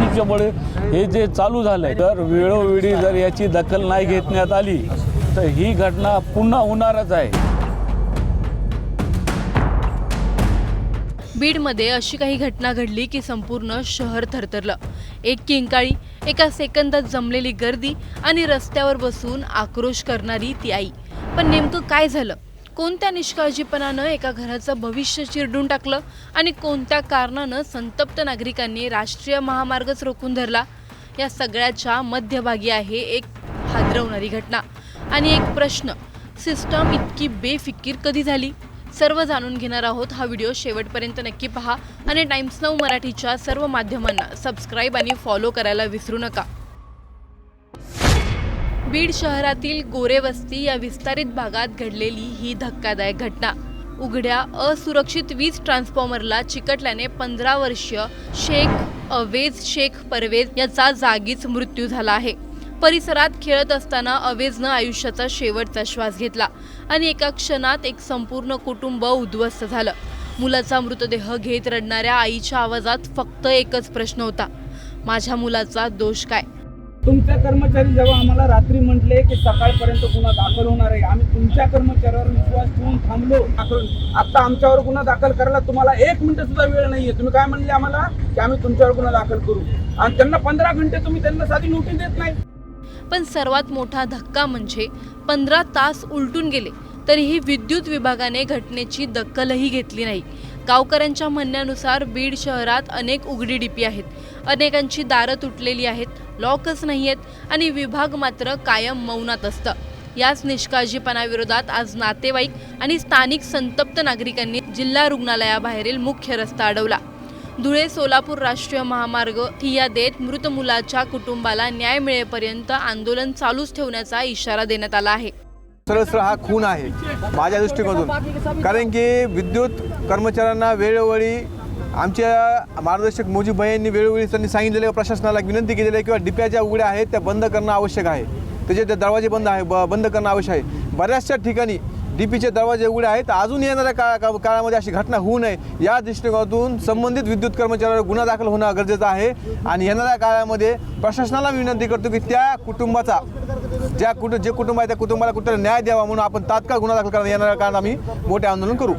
अडचणीच्यामुळे हे जे चालू झालंय, तर वेळोवेळी जर याची दखल नाही घेण्यात आली तर ही घटना पुन्हा होणारच आहे। बीडमध्ये अशी काही घटना घडली की संपूर्ण शहर थरथरलं। एक किंकाळी, एका सेकंदात जमलेली गर्दी आणि रस्त्यावर बसून आक्रोश करणारी ती आई। पण नेमकं काय झालं? कोणत्या निष्काळजीपणानं एका घराचं भविष्य चिरडून टाकलं आणि कोणत्या कारणानं संतप्त नागरिकांनी राष्ट्रीय महामार्गच रोखून धरला? या सगळ्याच्या मध्यभागी आहे एक हादरवणारी घटना आणि एक प्रश्न, सिस्टम इतकी बेफिकीर कधी झाली? सर्व जाणून घेणार आहोत। हा व्हिडिओ शेवटपर्यंत नक्की पहा आणि टाइम्स नाऊ मराठीच्या सर्व माध्यमांना सबस्क्राइब आणि फॉलो करायला विसरू नका। बीड शहरातील गोरेवस्ती या विस्तारित भागात घडलेली ही धक्कादायक घटना। उघड्या असुरक्षित वीज ट्रान्सफॉर्मरला चिकटल्याने 15 वर्षीय शेख अवेज शेख परवेज याचा जागीच मृत्यू झाला आहे। परिसरात खेळत असताना अवेजनं आयुष्याचा शेवटचा श्वास घेतला आणि एका क्षणात एक संपूर्ण कुटुंब उद्ध्वस्त झालं। मुलाचा मृतदेह घेत रडणाऱ्या आईच्या आवाजात फक्त एकच प्रश्न होता, माझ्या मुलाचा दोष काय? तुमचे कर्मचारी जेव्हा आम्हाला रात्री म्हटले की सकाळपर्यंत गुन्हा दाखल होणार आहे, आम्ही तुमच्या कर्मचाऱ्यावर विश्वास ठेवून थांबलो। आता आमच्यावर गुन्हा दाखल करायला तुम्हाला 1 मिनिट सुद्धा वेळ नाहीये। तुम्ही काय म्हणले आम्हाला की आम्ही तुमच्यावर गुन्हा दाखल करू, आणि त्यांना 15 घंटे तुम्ही त्यांना साधी नोटीस देत नाही। पण सर्वात मोठा धक्का म्हणजे 15 तास उलटून गेले तरीही विद्युत विभागाने घटनेची दखलही घेतली नाही। गावकऱ्यांच्या म्हणण्यानुसार बीड शहरात अनेक उघडी डीपी आहेत, अनेकांची दारं तुटलेली आहेत, लॉकच नाही आहेत आणि विभाग मात्र कायम मौनात असतं। याच निष्काळजीपणाविरोधात आज नातेवाईक आणि स्थानिक संतप्त नागरिकांनी जिल्हा रुग्णालयाबाहेरील मुख्य रस्ता अडवला। धुळे सोलापूर राष्ट्रीय महामार्ग ठिय्या देत मृत मुलाच्या कुटुंबाला न्याय मिळेपर्यंत आंदोलन चालूच ठेवण्याचा इशारा देण्यात आला आहे। सरळ हा खून आहे माझ्या दृष्टिकोनातून, कारण की विद्युत कर्मचाऱ्यांना वेळोवेळी आमच्या मार्गदर्शक मुजीब भाई यांनी वेळोवेळी त्यांनी सांगितलेलं, प्रशासनाला विनंती केलेली आहे किंवा डिप्या ज्या उघड्या आहेत त्या बंद करणं आवश्यक आहे, त्याचे ते दरवाजे बंद करणं आवश्यक आहे। बऱ्याचशा ठिकाणी डीपीचे दरवाजे उघडे आहेत। अजून येणाऱ्या काळामध्ये अशी घटना होऊ नये या दृष्टिकोनातून संबंधित विद्युत कर्मचाऱ्यावर गुन्हा दाखल होणं गरजेचं आहे। आणि येणाऱ्या काळामध्ये प्रशासनाला विनंती करतो की त्या कुटुंबाचा जे कुटुंब आहे त्या कुटुंबाला कुठे न्याय द्यावा, म्हणून आपण तात्काळ गुन्हा दाखल करण्यात येणाऱ्या काळात आम्ही मोठे आंदोलन करू।